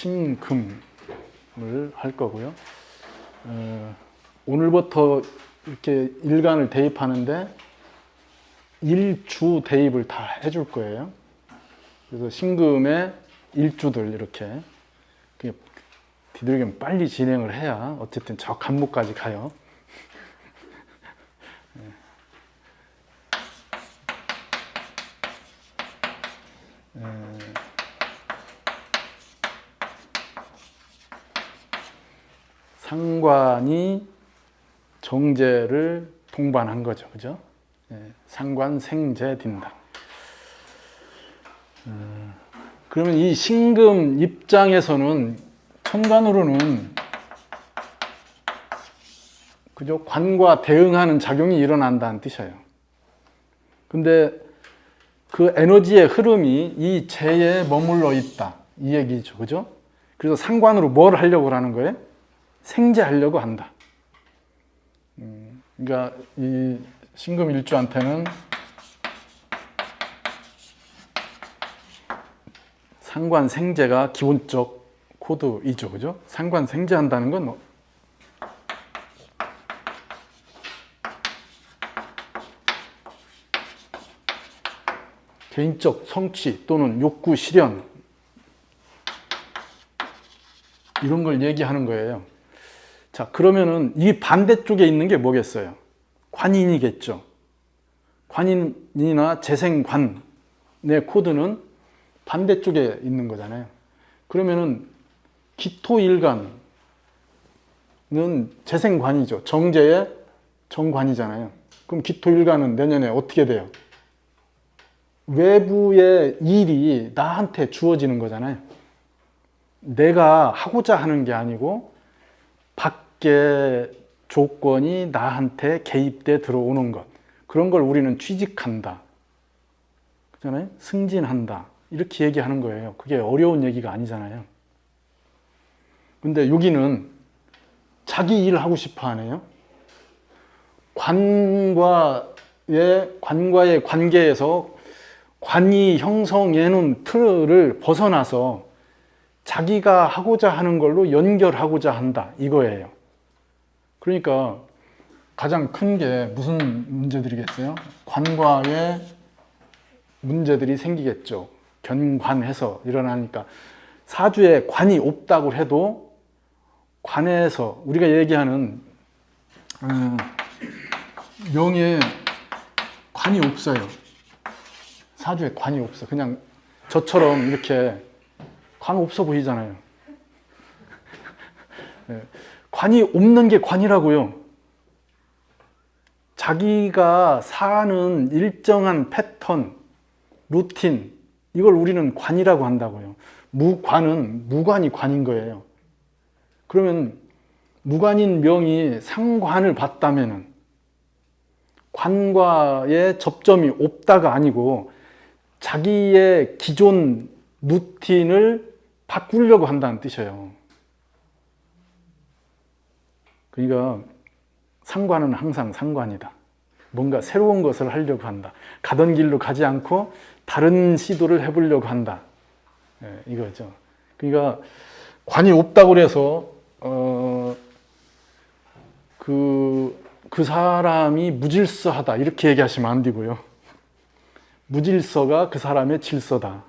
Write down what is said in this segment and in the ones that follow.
신금을 할 거고요. 오늘부터 이렇게 일간을 대입하는데 일주 대입을 다 해줄 거예요. 그래서 신금의 일주들 이렇게 뒤들기면 빨리 진행을 해야 어쨌든 저 간목까지 가요. 상관이 정제를 동반한 거죠. 그죠? 상관 생제 딘다. 그러면 이 신금 입장에서는 천간으로는 그죠? 관과 대응하는 작용이 일어난다는 뜻이에요. 근데 그 에너지의 흐름이 이 재에 머물러 있다. 이 얘기죠. 그죠? 그래서 상관으로 뭘 하려고 하는 거예요? 생재하려고 한다. 그러니까 이 신금 일주한테는 상관 생재가 기본적 코드이죠. 그죠? 상관 생재한다는 건 뭐 개인적 성취 또는 욕구 실현 이런 걸 얘기하는 거예요. 자, 그러면은 이 반대쪽에 있는 게 뭐겠어요? 관인이겠죠. 관인이나 재생관의 코드는 반대쪽에 있는 거잖아요. 그러면은 기토일간은 재생관이죠. 정제의 정관이잖아요. 그럼 기토일간은 내년에 어떻게 돼요? 외부의 일이 나한테 주어지는 거잖아요. 내가 하고자 하는 게 아니고 밖에 조건이 나한테 개입돼 들어오는 것. 그런 걸 우리는 취직한다. 그잖아요? 승진한다. 이렇게 얘기하는 거예요. 그게 어려운 얘기가 아니잖아요. 근데 여기는 자기 일 하고 싶어 하네요. 관과의 관계에서 관이 형성해놓은 틀을 벗어나서 자기가 하고자 하는 걸로 연결하고자 한다. 이거예요. 그러니까 가장 큰 게 무슨 문제들이겠어요? 관과의 문제들이 생기겠죠. 견관해서 일어나니까 사주에 관이 없다고 해도 관에서 우리가 얘기하는 명예에 관이 없어요. 사주에 관이 없어. 그냥 저처럼 이렇게 관 없어 보이잖아요. 관이 없는 게 관이라고요. 자기가 사는 일정한 패턴, 루틴, 이걸 우리는 관이라고 한다고요. 무관은 무관이 관인 거예요. 그러면 무관인 명이 상관을 봤다면은 관과의 접점이 없다가 아니고 자기의 기존 루틴을 바꾸려고 한다는 뜻이에요. 그러니까 상관은 항상 상관이다. 뭔가 새로운 것을 하려고 한다. 가던 길로 가지 않고 다른 시도를 해보려고 한다. 이거죠. 그러니까 관이 없다고 해서 그 사람이 무질서하다 이렇게 얘기하시면 안 되고요. 무질서가 그 사람의 질서다.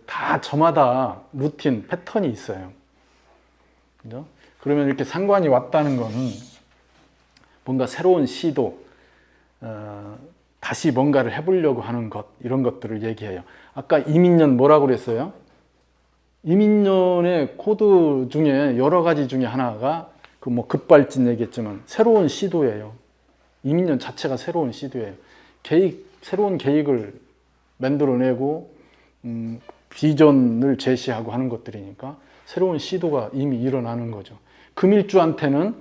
다 저마다 루틴, 패턴이 있어요. 그죠? 그러면 이렇게 상관이 왔다는 거는 뭔가 새로운 시도, 다시 뭔가를 해보려고 하는 것, 이런 것들을 얘기해요. 아까 이민년 뭐라고 그랬어요? 이민년의 코드 중에 여러 가지 중에 하나가 그 뭐 급발진 얘기했지만 새로운 시도예요. 이민년 자체가 새로운 시도예요. 새로운 계획을 만들어내고 비전을 제시하고 하는 것들이니까 새로운 시도가 이미 일어나는 거죠. 금일주한테는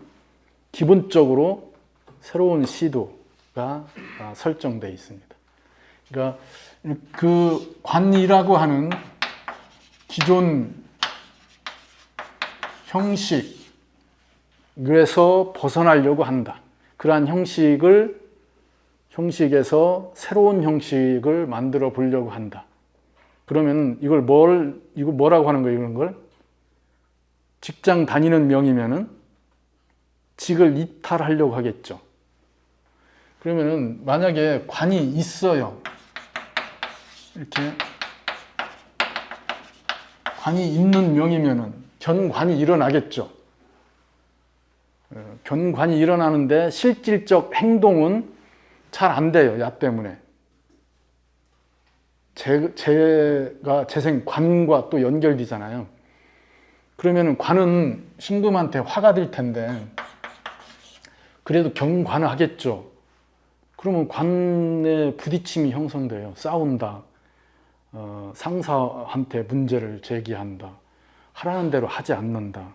기본적으로 새로운 시도가 설정되어 있습니다. 그러니까 그 관이라고 하는 기존 형식에서 벗어나려고 한다. 그러한 형식에서 새로운 형식을 만들어 보려고 한다. 그러면 이거 뭐라고 하는 거예요, 이런 걸? 직장 다니는 명이면은 직을 이탈하려고 하겠죠. 그러면은 만약에 관이 있어요. 이렇게 관이 있는 명이면은 견관이 일어나겠죠. 견관이 일어나는데 실질적 행동은 잘 안 돼요. 야 때문에. 제가 재생 관과 또 연결되잖아요. 그러면은 관은 신금한테 화가 될 텐데 그래도 경관을 하겠죠. 그러면 관의 부딪힘이 형성돼요. 싸운다. 상사한테 문제를 제기한다. 하라는 대로 하지 않는다.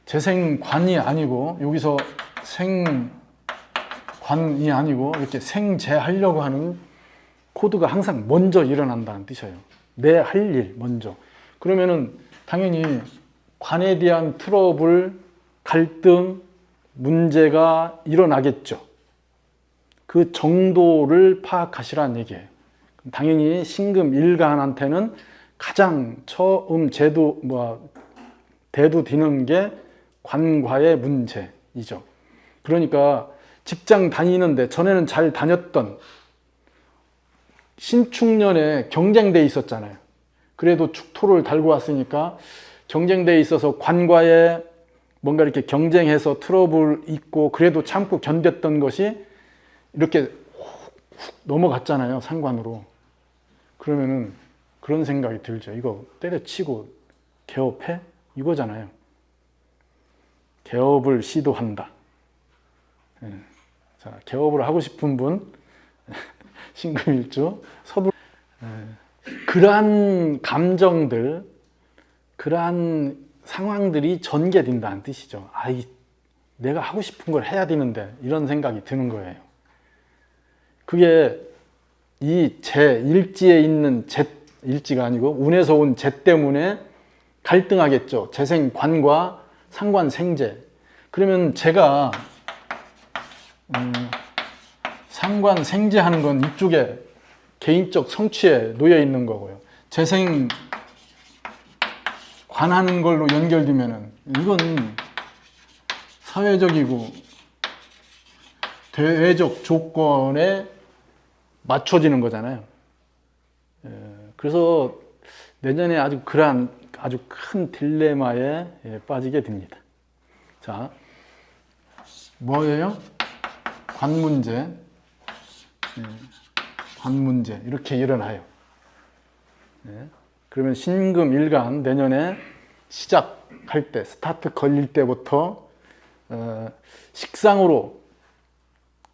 재생관이 아니고 여기서 생관이 아니고 이렇게 생재하려고 하는 코드가 항상 먼저 일어난다는 뜻이에요. 내 할 일 먼저. 그러면은 당연히 관에 대한 트러블, 갈등, 문제가 일어나겠죠. 그 정도를 파악하시라는 얘기예요. 당연히 신금 일간한테는 가장 처음 대두되는 게 관과의 문제이죠. 그러니까 직장 다니는데 전에는 잘 다녔던 신축년에 경쟁대에 있었잖아요. 그래도 축토를 달고 왔으니까 경쟁대에 있어서 관과에 뭔가 이렇게 경쟁해서 트러블 있고 그래도 참고 견뎠던 것이 이렇게 훅 넘어갔잖아요. 상관으로. 그러면은 그런 생각이 들죠. 이거 때려치고 개업해? 이거잖아요. 개업을 시도한다. 자, 개업을 하고 싶은 분 신금일주 서둘. 그러한 감정들, 그러한 상황들이 전개된다는 뜻이죠. 내가 하고 싶은 걸 해야 되는데 이런 생각이 드는 거예요. 그게 이 일지에 있는 일지가 아니고 운에서 온 때문에 갈등하겠죠. 재생관과 상관생재. 그러면 제가 상관생재하는 건 이쪽에 개인적 성취에 놓여 있는 거고요. 재생관하는 걸로 연결되면은 이건 사회적이고 대외적 조건에 맞춰지는 거잖아요. 그래서 내년에 아주 큰 딜레마에 빠지게 됩니다. 자, 뭐예요? 관문제, 관문제 이렇게 일어나요. 그러면 신금 일간 내년에 시작할 때, 스타트 걸릴 때부터 식상으로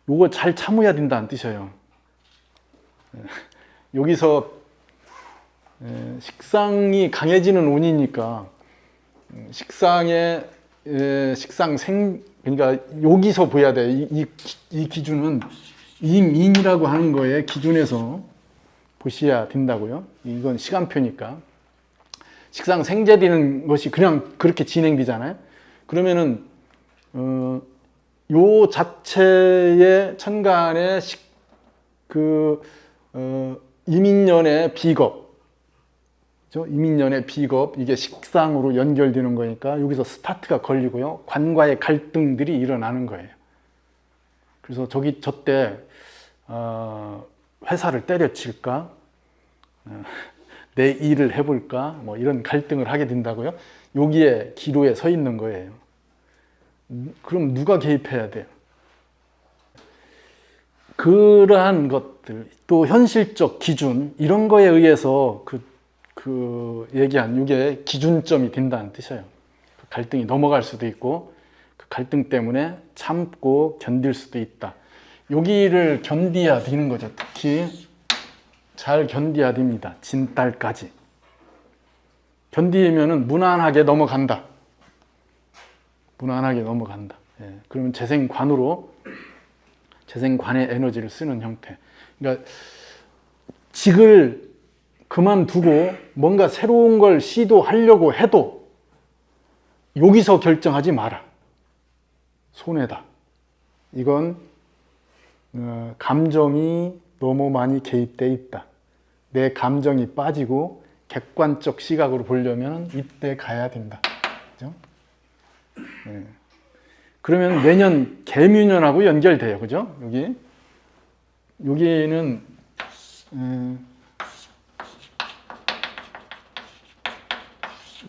요거 잘 참아야 된다는 뜻이에요. 여기서 식상이 강해지는 운이니까 그러니까 여기서 보야 돼. 이 기준은 임인이라고 하는 거에 기준에서 보셔야 된다고요. 이건 시간표니까. 식상 생재되는 것이 그냥 그렇게 진행되잖아요. 그러면은 요 자체의 천간의 이민년의 비겁, 그렇죠? 이민년의 비겁, 이게 식상으로 연결되는 거니까 여기서 스타트가 걸리고요. 관과의 갈등들이 일어나는 거예요. 그래서 저때 회사를 때려칠까, 내 일을 해볼까, 뭐 이런 갈등을 하게 된다고요. 여기에 기로에 서 있는 거예요. 그럼 누가 개입해야 돼요? 그러한 것들, 또 현실적 기준, 이런 거에 의해서 얘기한 이게 기준점이 된다는 뜻이에요. 그 갈등이 넘어갈 수도 있고, 그 갈등 때문에 참고 견딜 수도 있다. 여기를 견디야 되는 거죠. 특히 잘 견디야 됩니다. 진달까지. 견디면은 무난하게 넘어간다. 무난하게 넘어간다. 그러면 재생관의 에너지를 쓰는 형태. 그러니까 직을 그만두고 뭔가 새로운 걸 시도하려고 해도 여기서 결정하지 마라. 손해다. 이건 감정이 너무 많이 개입돼 있다. 내 감정이 빠지고 객관적 시각으로 보려면 이때 가야 된다. 그죠? 네. 그러면 내년 개묘년하고 연결돼요. 그죠? 여기는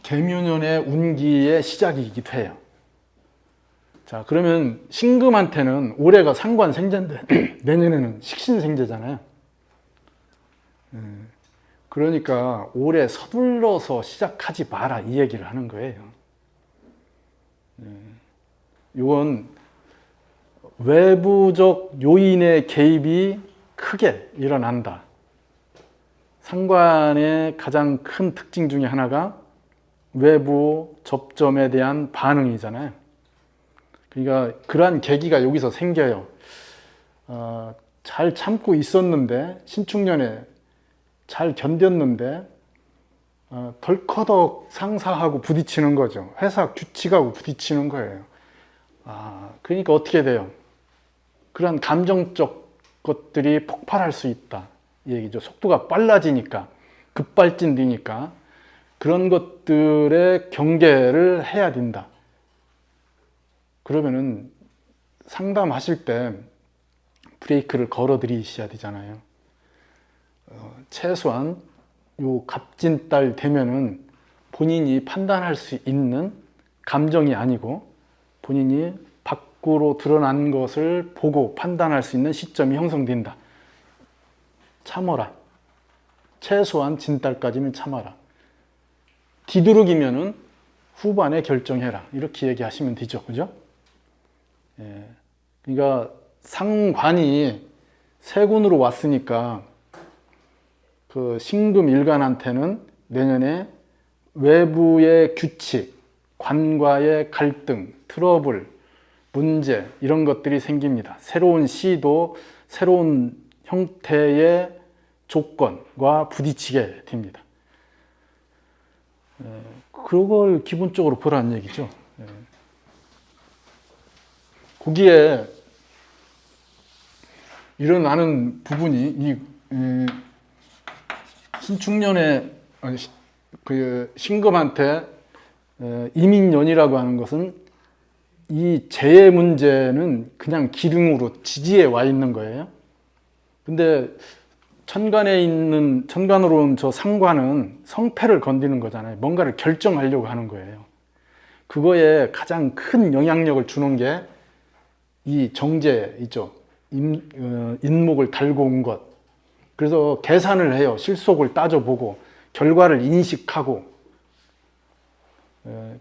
개묘년의 운기의 시작이기도 해요. 자, 그러면 신금한테는 올해가 상관생재인데 내년에는 식신생재잖아요. 그러니까 올해 서둘러서 시작하지 마라 이 얘기를 하는 거예요. 이건 외부적 요인의 개입이 크게 일어난다. 상관의 가장 큰 특징 중에 하나가 외부 접점에 대한 반응이잖아요. 그러니까 그러한 계기가 여기서 생겨요. 잘 참고 있었는데 신축년에 잘 견뎠는데 덜커덕 상사하고 부딪히는 거죠. 회사 규칙하고 부딪히는 거예요. 그러니까 어떻게 돼요? 그런 감정적 것들이 폭발할 수 있다 이 얘기죠. 속도가 빨라지니까, 급발진되니까 그런 것들의 경계를 해야 된다. 그러면은 상담하실 때 브레이크를 걸어 드리셔야 되잖아요. 최소한 요 갑진달 되면은 본인이 판단할 수 있는 감정이 아니고 본인이 밖으로 드러난 것을 보고 판단할 수 있는 시점이 형성된다. 참어라. 최소한 진달까지는 참아라. 뒤두르기면은 후반에 결정해라. 이렇게 얘기하시면 되죠. 그죠? 예. 그러니까 상관이 세군으로 왔으니까 그 신금 일간한테는 내년에 외부의 규칙, 관과의 갈등, 트러블, 문제 이런 것들이 생깁니다. 새로운 시도, 새로운 형태의 조건과 부딪히게 됩니다. 그걸 기본적으로 보라는 얘기죠. 거기에 일어나는 부분이 신축년에 그 신금한테 이민년이라고 하는 것은 이 재해 문제는 그냥 기둥으로 지지에 와 있는 거예요. 근데 천간으로 온 저 상관은 성패를 건드리는 거잖아요. 뭔가를 결정하려고 하는 거예요. 그거에 가장 큰 영향력을 주는 게 이 정제 있죠. 인목을 달고 온 것. 그래서 계산을 해요. 실속을 따져보고 결과를 인식하고.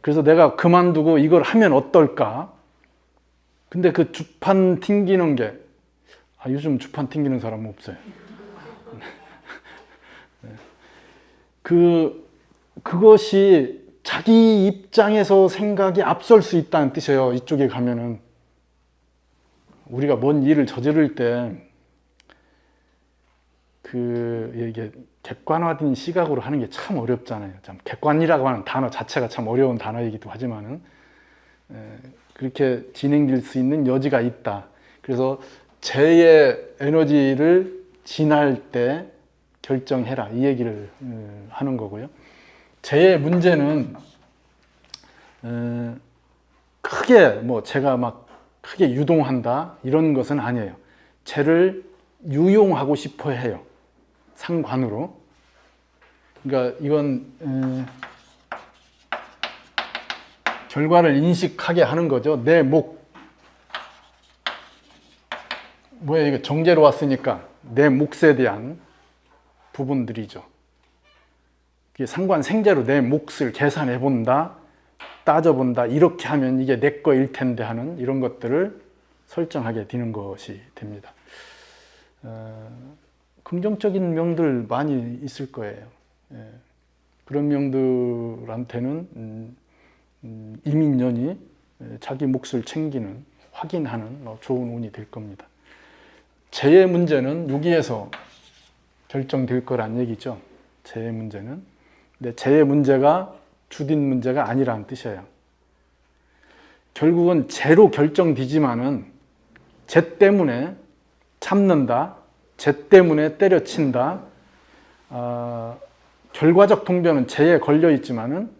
그래서 내가 그만두고 이걸 하면 어떨까? 근데 그 주판 튕기는 게 요즘 주판 튕기는 사람은 없어요. 그것이 자기 입장에서 생각이 앞설 수 있다는 뜻이에요. 이쪽에 가면은 우리가 뭔 일을 저지를 때 이게 객관화된 시각으로 하는 게 참 어렵잖아요. 참 객관이라고 하는 단어 자체가 참 어려운 단어이기도 하지만은 그렇게 진행될 수 있는 여지가 있다. 그래서 재의 에너지를 지날 때 결정해라 이 얘기를 하는 거고요. 재의 문제는 크게 제가 막 크게 유동한다 이런 것은 아니에요. 재를 유용하고 싶어 해요. 상관으로. 그러니까 이건 결과를 인식하게 하는 거죠. 내 목. 이게 정제로 왔으니까 내 몫에 대한 부분들이죠. 상관 생재로 내 몫을 계산해 본다, 따져본다, 이렇게 하면 이게 내 거일 텐데 하는 이런 것들을 설정하게 되는 것이 됩니다. 긍정적인 명들 많이 있을 거예요. 그런 명들한테는 이민년이 자기 몫을 챙기는, 확인하는 좋은 운이 될 겁니다. 재의 문제는 여기에서 결정될 거란 얘기죠. 재의 문제는. 근데 재의 문제가 주된 문제가 아니라는 뜻이에요. 결국은 재로 결정되지만은 재 때문에 참는다, 재 때문에 때려친다, 결과적 통변은 제에 걸려 있지만은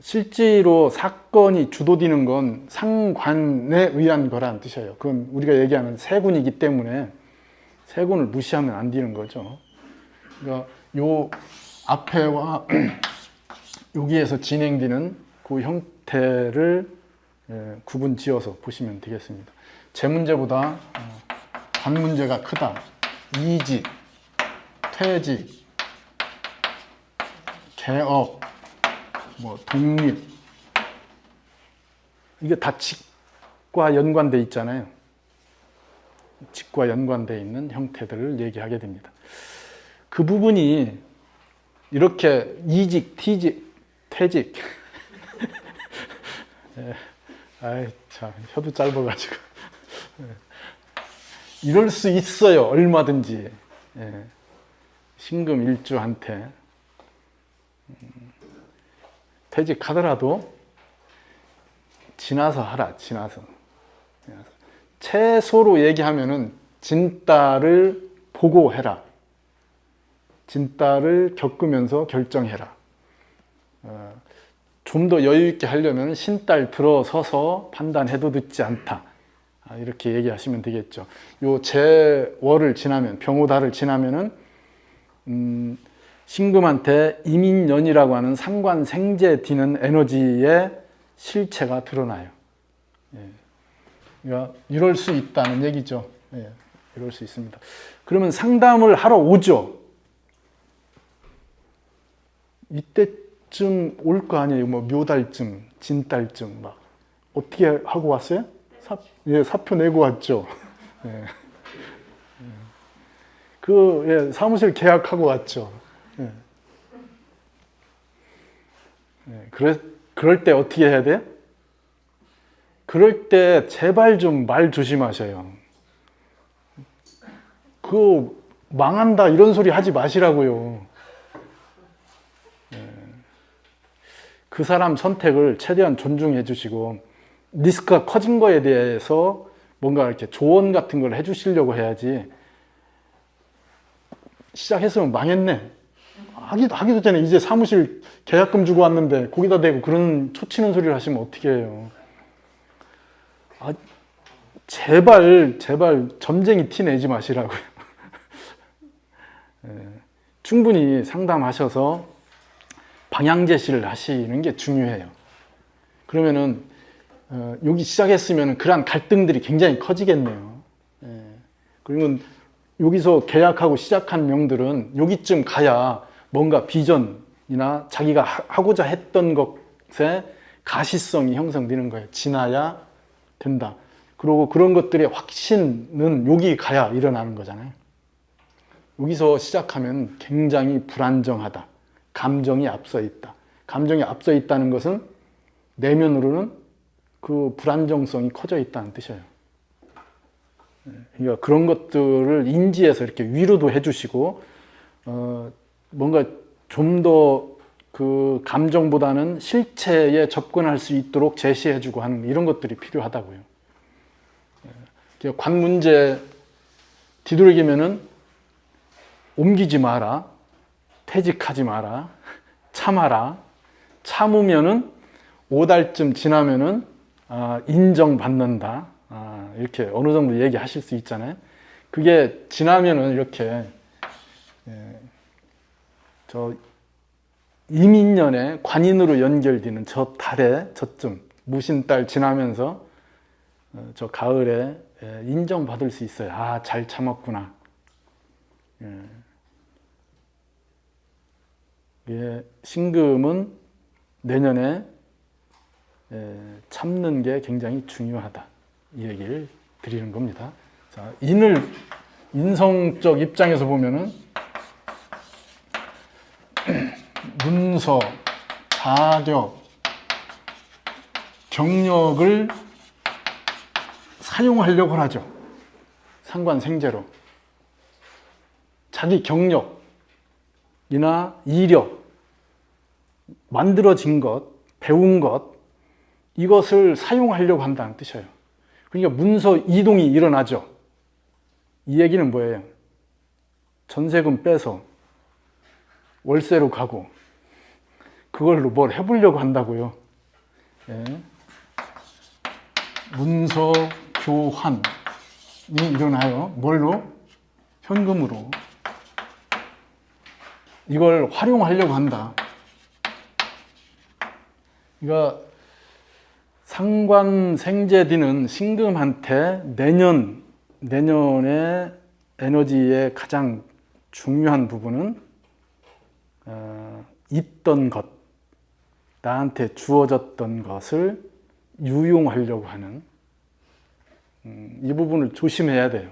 실제로 사건이 주도되는 건 상관에 의한 거라는 뜻이에요. 그건 우리가 얘기하는 세군이기 때문에 세군을 무시하면 안 되는 거죠. 그러니까 요 앞에와 여기에서 진행되는 그 형태를 구분 지어서 보시면 되겠습니다. 제 문제보다 관 문제가 크다. 이직, 퇴직, 개업, 뭐 독립, 이게 다 직과 연관돼 있잖아요. 직과 연관돼 있는 형태들을 얘기하게 됩니다. 그 부분이 이렇게 이직, 퇴직, 퇴직. 아이 참 혀도 짧아가지고 이럴 수 있어요. 얼마든지. 신금 일주한테 퇴직하더라도 지나서 하라. 지나서. 최소로 얘기하면은 진따를 보고 해라. 진따를 겪으면서 결정해라. 좀 더 여유 있게 하려면 신딸 들어서서 판단해도 늦지 않다. 이렇게 얘기하시면 되겠죠. 요 제월을 지나면, 병오달을 지나면은 신금한테 이민연이라고 하는 상관생제 디는 에너지의 실체가 드러나요. 그러니까 이럴 수 있다는 얘기죠. 이럴 수 있습니다. 그러면 상담을 하러 오죠. 이때쯤 올 거 아니에요. 뭐 묘달쯤, 진달쯤 막 어떻게 하고 왔어요? 사표 내고 왔죠. 사무실 계약하고 왔죠. 그럴 때 어떻게 해야 돼요? 그럴 때 제발 좀 말 조심하셔요. 그거 망한다 이런 소리 하지 마시라고요. 그 사람 선택을 최대한 존중해 주시고 리스크가 커진 거에 대해서 뭔가 이렇게 조언 같은 걸 해주시려고 해야지. 시작했으면 망했네. 하기도 전에 이제 사무실 계약금 주고 왔는데 거기다 대고 그런 초치는 소리를 하시면 어떻게 해요. 제발 점쟁이 티 내지 마시라고요. 충분히 상담하셔서 방향 제시를 하시는 게 중요해요. 그러면은 여기 시작했으면 그런 갈등들이 굉장히 커지겠네요. 그러면 여기서 계약하고 시작한 명들은 여기쯤 가야 뭔가 비전이나 자기가 하고자 했던 것에 가시성이 형성되는 거예요. 지나야 된다. 그리고 그런 것들의 확신은 여기 가야 일어나는 거잖아요. 여기서 시작하면 굉장히 불안정하다. 감정이 앞서 있다. 감정이 앞서 있다는 것은 내면으로는 그 불안정성이 커져 있다는 뜻이에요. 그러니까 그런 것들을 인지해서 이렇게 위로도 해주시고, 뭔가 좀 더 그 감정보다는 실체에 접근할 수 있도록 제시해주고 하는 이런 것들이 필요하다고요. 관 문제 뒤돌이기면은 옮기지 마라, 퇴직하지 마라, 참아라. 참으면은 5달쯤 지나면은 인정받는다. 이렇게 어느 정도 얘기하실 수 있잖아요. 그게 지나면은 이렇게 저 이민년에 관인으로 연결되는 저 달에 저쯤 무신달 지나면서 저 가을에 인정받을 수 있어요. 잘 참았구나. 신금은 내년에 참는 게 굉장히 중요하다. 이 얘기를 드리는 겁니다. 자, 인성적 입장에서 보면은 문서, 자격, 경력을 사용하려고 하죠. 상관생제로. 자기 경력이나 이력, 만들어진 것, 배운 것, 이것을 사용하려고 한다는 뜻이에요. 그러니까 문서 이동이 일어나죠. 이 얘기는 뭐예요? 전세금 빼서 월세로 가고 그걸로 뭘 해보려고 한다고요. 예. 문서 교환이 일어나요. 뭘로? 현금으로. 이걸 활용하려고 한다. 그러니까 상관생제디는 신금한테 내년의 에너지의 가장 중요한 부분은 있던 것, 나한테 주어졌던 것을 유용하려고 하는 이 부분을 조심해야 돼요.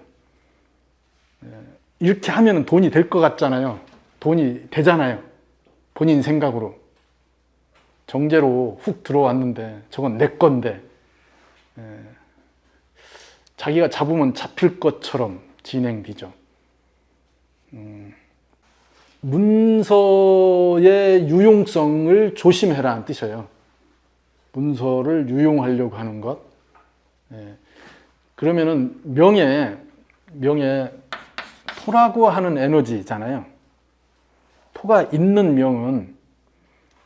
이렇게 하면 돈이 될 것 같잖아요. 돈이 되잖아요. 본인 생각으로. 정제로 훅 들어왔는데 저건 내 건데 자기가 잡으면 잡힐 것처럼 진행되죠. 문서의 유용성을 조심해라는 뜻이에요. 문서를 유용하려고 하는 것. 그러면은 명예, 토라고 하는 에너지잖아요. 토가 있는 명은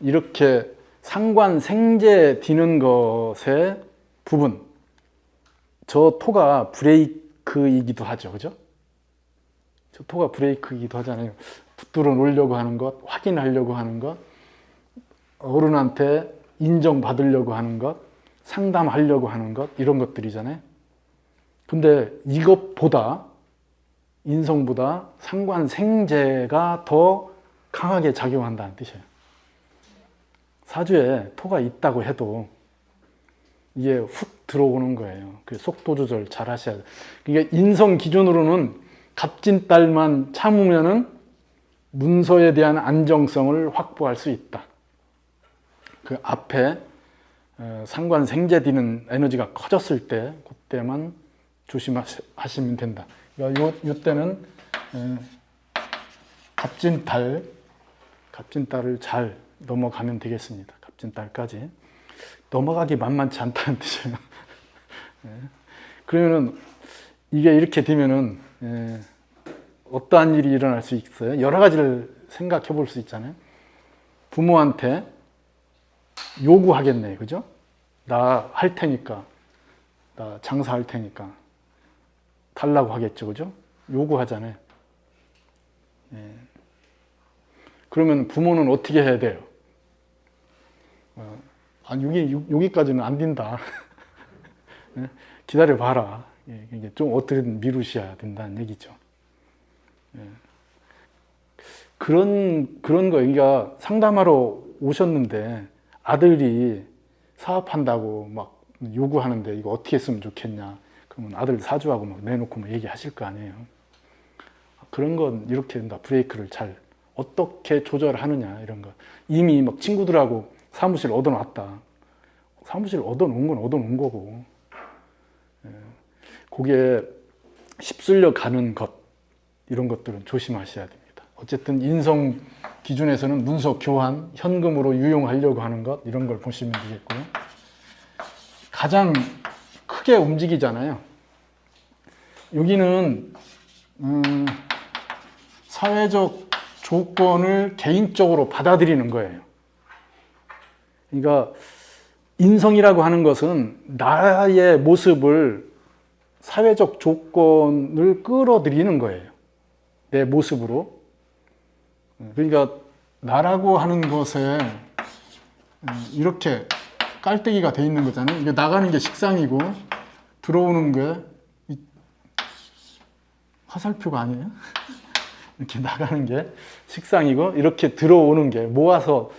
이렇게 상관생제 디는 것의 부분, 저 토가 브레이크이기도 하죠. 그죠? 저 토가 브레이크이기도 하잖아요. 붙들어 놓으려고 하는 것, 확인하려고 하는 것, 어른한테 인정받으려고 하는 것, 상담하려고 하는 것, 이런 것들이잖아요. 근데 이것보다, 인성보다 상관생제가 더 강하게 작용한다는 뜻이에요. 사주에 토가 있다고 해도 이게 훅 들어오는 거예요. 그 속도 조절 잘 하셔야 돼요. 그러니까 인성 기준으로는 갑진달만 참으면은 문서에 대한 안정성을 확보할 수 있다. 그 앞에 상관생제되는 에너지가 커졌을 때 그때만 조심하시면 된다. 그러니까 이때는 갑진달을 잘 넘어가면 되겠습니다. 갑진달까지 넘어가기 만만치 않다는 뜻이에요. 그러면은 이게 이렇게 되면은 어떠한 일이 일어날 수 있어요? 여러 가지를 생각해 볼 수 있잖아요. 부모한테 요구하겠네, 그죠? 나 할 테니까, 나 장사할 테니까 달라고 하겠죠, 그죠? 요구하잖아요. 그러면 부모는 어떻게 해야 돼요? 여기까지는 안 된다. 기다려 봐라. 이게 좀 어떻게든 미루셔야 된다는 얘기죠. 그런 거, 그러니까 상담하러 오셨는데 아들이 사업한다고 막 요구하는데 이거 어떻게 했으면 좋겠냐. 그러면 아들 사주하고 막 내놓고 막 얘기하실 거 아니에요. 그런 건 이렇게 된다. 브레이크를 잘 어떻게 조절하느냐 이런 거. 이미 막 친구들하고 사무실 얻어놨다. 사무실 얻어놓은 건 얻어놓은 거고. 거기에 휩쓸려 가는 것 이런 것들은 조심하셔야 됩니다. 어쨌든 인성 기준에서는 문서 교환, 현금으로 유용하려고 하는 것 이런 걸 보시면 되겠고요. 가장 크게 움직이잖아요. 여기는 사회적 조건을 개인적으로 받아들이는 거예요. 그러니까 인성이라고 하는 것은 나의 모습을 사회적 조건을 끌어들이는 거예요. 내 모습으로. 그러니까 나라고 하는 것에 이렇게 깔때기가 돼 있는 거잖아요. 이게 나가는 게 식상이고 들어오는 게 화살표가 아니에요? 이렇게 나가는 게 식상이고 이렇게 들어오는 게 모아서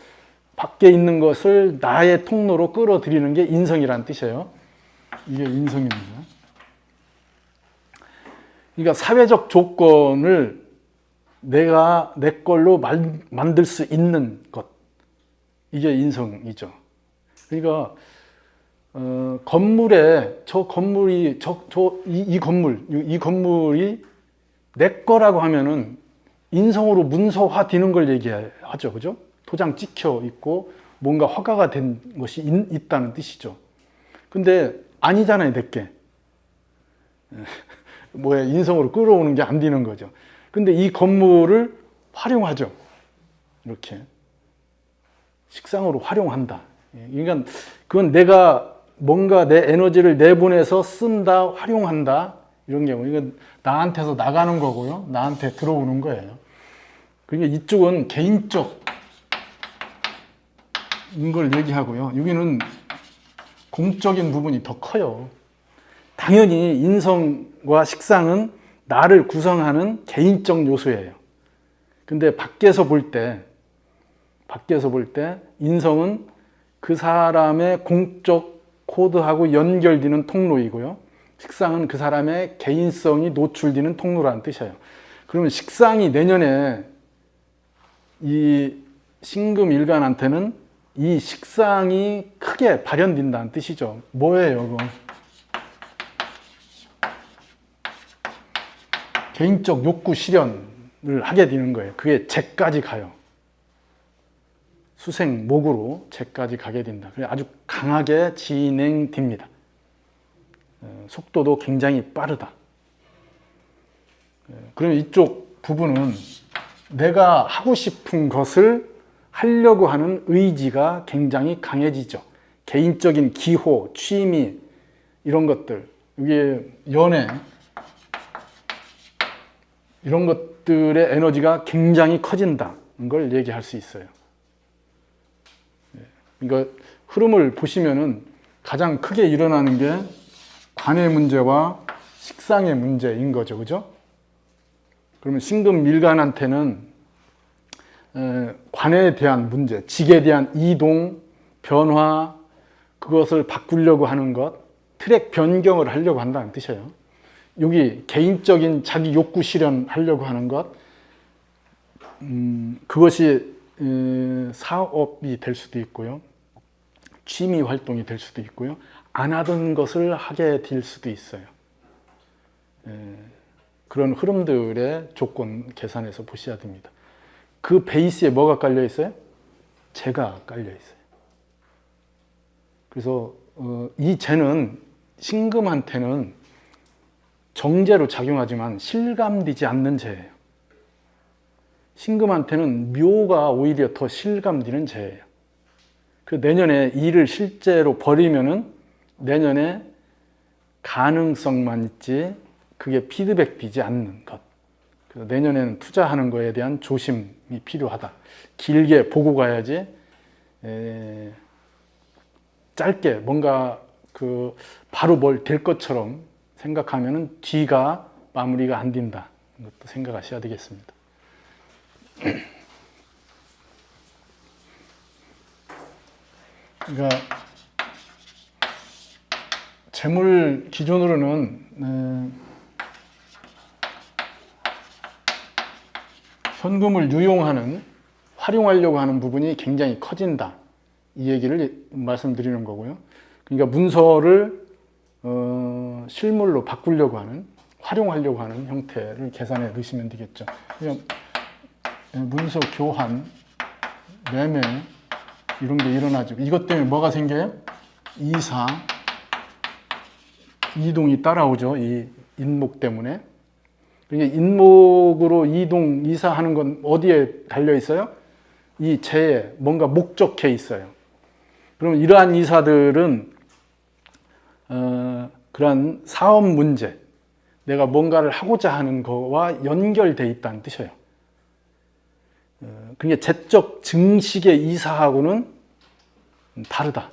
밖에 있는 것을 나의 통로로 끌어들이는 게 인성이라는 뜻이에요. 이게 인성입니다. 그러니까 사회적 조건을 내가 내 걸로 만들 수 있는 것, 이게 인성이죠. 그러니까 건물에 이 건물이 내 거라고 하면은 인성으로 문서화 되는 걸 얘기하죠, 그죠? 도장 찍혀 있고 뭔가 허가가 된 것이 있다는 뜻이죠. 근데 아니잖아요, 내게. 인성으로 끌어오는 게 안 되는 거죠. 근데 이 건물을 활용하죠. 이렇게 식상으로 활용한다. 그러니까 그건 내가 뭔가 내 에너지를 내보내서 쓴다, 활용한다 이런 경우 이건 나한테서 나가는 거고요, 나한테 들어오는 거예요. 그러니까 이쪽은 개인적 걸 얘기하고요, 여기는 공적인 부분이 더 커요. 당연히 인성과 식상은 나를 구성하는 개인적 요소예요. 근데 밖에서 볼 때 인성은 그 사람의 공적 코드하고 연결되는 통로이고요, 식상은 그 사람의 개인성이 노출되는 통로라는 뜻이에요. 그러면 식상이 내년에 이 신금일간한테는 이 식상이 크게 발현된다는 뜻이죠. 뭐예요, 그거? 개인적 욕구 실현을 하게 되는 거예요. 그게 재까지 가요. 수생목으로 재까지 가게 된다. 그래서 아주 강하게 진행됩니다. 속도도 굉장히 빠르다. 그러면 이쪽 부분은 내가 하고 싶은 것을 하려고 하는 의지가 굉장히 강해지죠. 개인적인 기호, 취미 이런 것들, 이게 연애 이런 것들의 에너지가 굉장히 커진다는 걸 얘기할 수 있어요. 그러니까 흐름을 보시면은 가장 크게 일어나는 게 관의 문제와 식상의 문제인 거죠, 그죠? 그러면 신금밀간한테는 관에 대한 문제, 직에 대한 이동, 변화, 그것을 바꾸려고 하는 것, 트랙 변경을 하려고 한다는 뜻이에요. 여기 개인적인 자기 욕구 실현하려고 하는 것, 그것이 사업이 될 수도 있고요, 취미 활동이 될 수도 있고요, 안 하던 것을 하게 될 수도 있어요. 그런 흐름들의 조건 계산해서 보셔야 됩니다. 그 베이스에 뭐가 깔려 있어요? 재가 깔려 있어요. 그래서 이 재는 신금한테는 정제로 작용하지만 실감되지 않는 재예요. 신금한테는 묘가 오히려 더 실감되는 재예요. 그 내년에 일을 실제로 벌이면은 내년에 가능성만 있지 그게 피드백되지 않는 것. 그래서 내년에는 투자하는 거에 대한 조심이 필요하다. 길게 보고 가야지 짧게 뭔가 바로 뭘 될 것처럼 생각하면은 뒤가 마무리가 안 된다. 이것도 생각하셔야 되겠습니다. 그러니까 재물 기준으로는 현금을 유용하는, 활용하려고 하는 부분이 굉장히 커진다. 이 얘기를 말씀드리는 거고요. 그러니까 문서를 실물로 바꾸려고 하는, 활용하려고 하는 형태를 계산해 넣으시면 되겠죠. 그러니까 문서 교환, 매매 이런 게 일어나죠. 이것 때문에 뭐가 생겨요? 이사, 이동이 따라오죠. 이 인목 때문에. 그러니까 인목으로 이동, 이사하는 건 어디에 달려 있어요? 이 재에 뭔가 목적해 있어요. 그러면 이러한 이사들은 그러한 사업 문제, 내가 뭔가를 하고자 하는 거와 연결돼 있다는 뜻이에요. 그러니까 재적 증식의 이사하고는 다르다.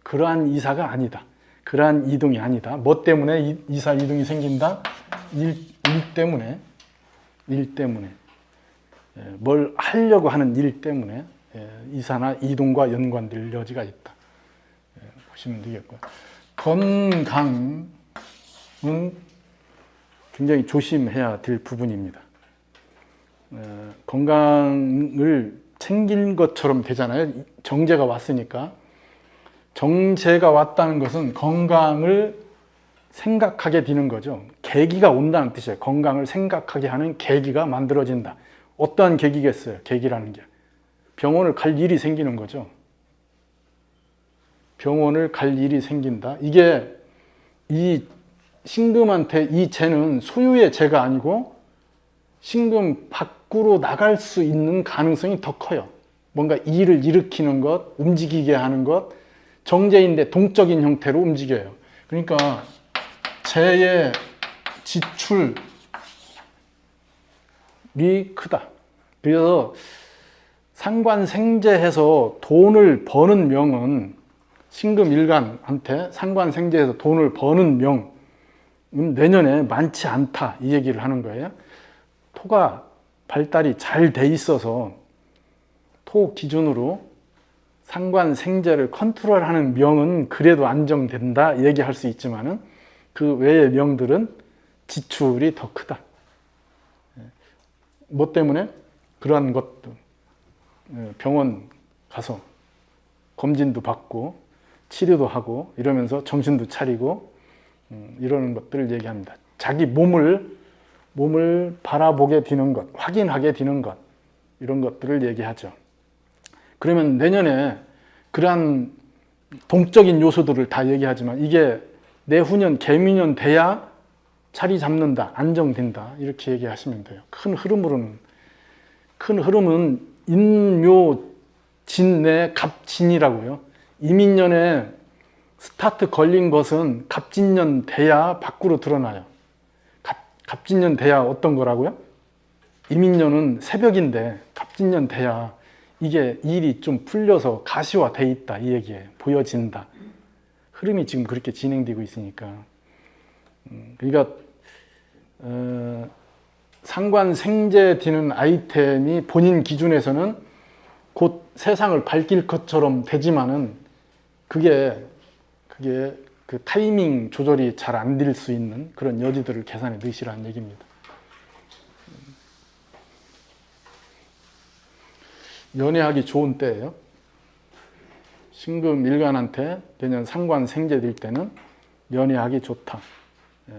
그러한 이사가 아니다. 그러한 이동이 아니다. 뭐 때문에 이사 이동이 생긴다? 일 때문에. 뭘 하려고 하는 일 때문에 이사나 이동과 연관될 여지가 있다. 보시면 되겠고요. 건강은 굉장히 조심해야 될 부분입니다. 건강을 챙긴 것처럼 되잖아요. 정제가 왔으니까. 정제가 왔다는 것은 건강을 생각하게 되는 거죠. 계기가 온다는 뜻이에요. 건강을 생각하게 하는 계기가 만들어진다. 어떠한 계기겠어요? 계기라는 게. 병원을 갈 일이 생기는 거죠. 병원을 갈 일이 생긴다. 이게 이 신금한테 이 재는 소유의 재가 아니고 신금 받고 밖으로 나갈 수 있는 가능성이 더 커요. 뭔가 일을 일으키는 것, 움직이게 하는 것, 정제인데 동적인 형태로 움직여요. 그러니까 재의 지출이 크다. 그래서 상관생재해서 돈을 버는 명은 신금일간한테 상관생재해서 돈을 버는 명은 내년에 많지 않다 이 얘기를 하는 거예요. 토가 발달이 잘 돼 있어서 토 기준으로 상관생재를 컨트롤하는 명은 그래도 안정된다 얘기할 수 있지만은 그 외의 명들은 지출이 더 크다. 뭐 때문에? 그러한 것도 병원 가서 검진도 받고 치료도 하고 이러면서 정신도 차리고 이러는 것들을 얘기합니다. 자기 몸을 바라보게 되는 것, 확인하게 되는 것 이런 것들을 얘기하죠. 그러면 내년에 그러한 동적인 요소들을 다 얘기하지만 이게 내후년 개미년 돼야 자리 잡는다, 안정된다 이렇게 얘기하시면 돼요. 큰 흐름은 인묘진내 갑진이라고요. 이민년에 스타트 걸린 것은 갑진년 돼야 밖으로 드러나요. 갑진년 돼야 어떤 거라고요? 이민년은 새벽인데 갑진년 돼야 이게 일이 좀 풀려서 가시화돼 있다 이 얘기예요. 보여진다. 흐름이 지금 그렇게 진행되고 있으니까. 그러니까 상관생재 되는 아이템이 본인 기준에서는 곧 세상을 밝힐 것처럼 되지만은 그게 그 타이밍 조절이 잘 안 될 수 있는 그런 여지들을 계산해 넣으시라는 얘기입니다. 연애하기 좋은 때예요. 신금 일간한테 내년 상관생재 될 때는 연애하기 좋다. 예.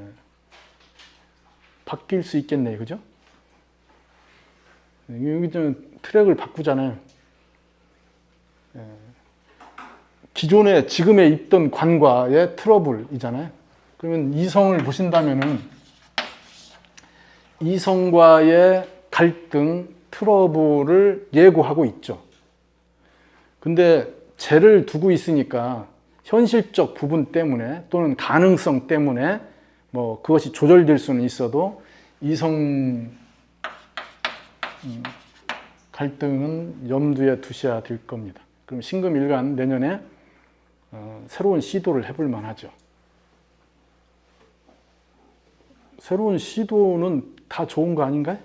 바뀔 수 있겠네요, 그죠? 여기 좀 트랙을 바꾸잖아요. 예. 기존에 지금에 있던 관과의 트러블이잖아요. 그러면 이성을 보신다면은 이성과의 갈등, 트러블을 예고하고 있죠. 근데 재를 두고 있으니까 현실적 부분 때문에 또는 가능성 때문에 뭐 그것이 조절될 수는 있어도 이성 갈등은 염두에 두셔야 될 겁니다. 그럼 신금일간 내년에 새로운 시도를 해볼 만하죠. 새로운 시도는 다 좋은 거 아닌가요?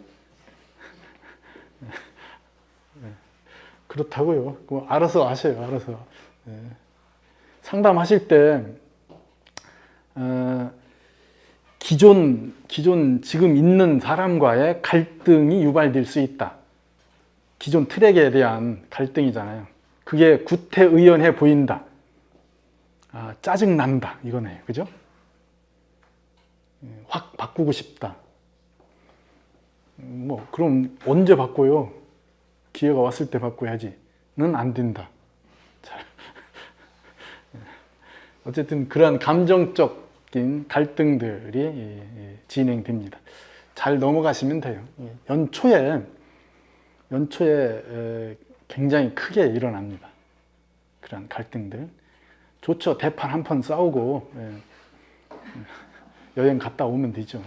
그렇다고요. 그럼 알아서 아세요. 알아서. 상담하실 때 기존 지금 있는 사람과의 갈등이 유발될 수 있다. 기존 트랙에 대한 갈등이잖아요. 그게 구태의연해 보인다. 짜증 난다 이거네요. 그죠? 확 바꾸고 싶다. 뭐 그럼 언제 바꿔요? 기회가 왔을 때 바꿔야지는 안 된다. 어쨌든 그러한 감정적인 갈등들이 진행됩니다. 잘 넘어가시면 돼요. 연초에 굉장히 크게 일어납니다. 그런 갈등들. 좋죠. 대판 한 판 싸우고 여행 갔다 오면 되죠.